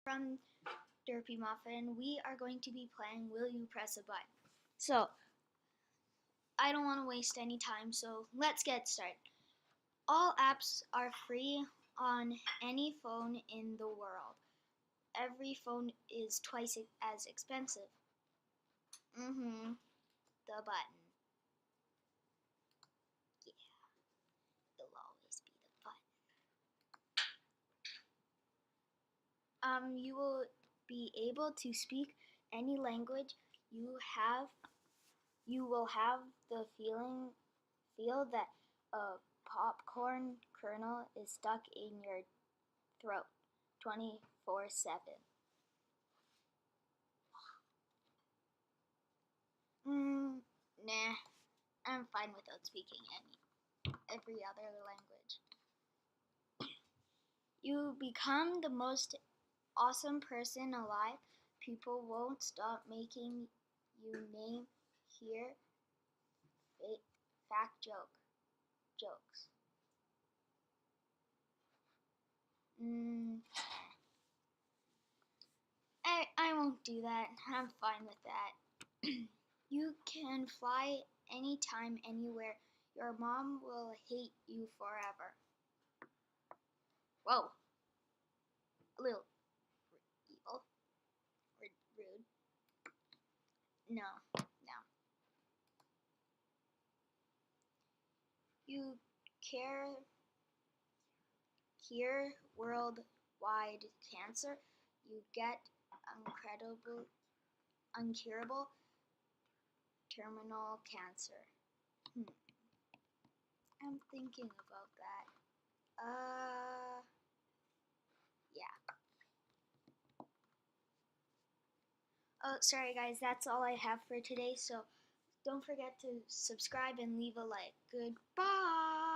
from Derpy Muffin. We are going to be playing Will You Press a Button? So, I don't want to waste any time, so let's get started. All apps are free on any phone in the world. Every phone is twice as expensive. The button. Yeah, it'll always be the button. You will be able to speak any language you have. You will have the feel that a popcorn kernel is stuck in your throat 24/7. Nah, I'm fine without speaking every other language. You become the most awesome person alive. People won't stop making you name here fact jokes. I won't do that. I'm fine with that. You can fly anytime, anywhere. Your mom will hate you forever. Whoa. A little evil or rude. No. You cure worldwide cancer. You get uncurable terminal cancer. I'm thinking about that. Yeah. Oh, sorry guys, that's all I have for today. So don't forget to subscribe and leave a like. Goodbye.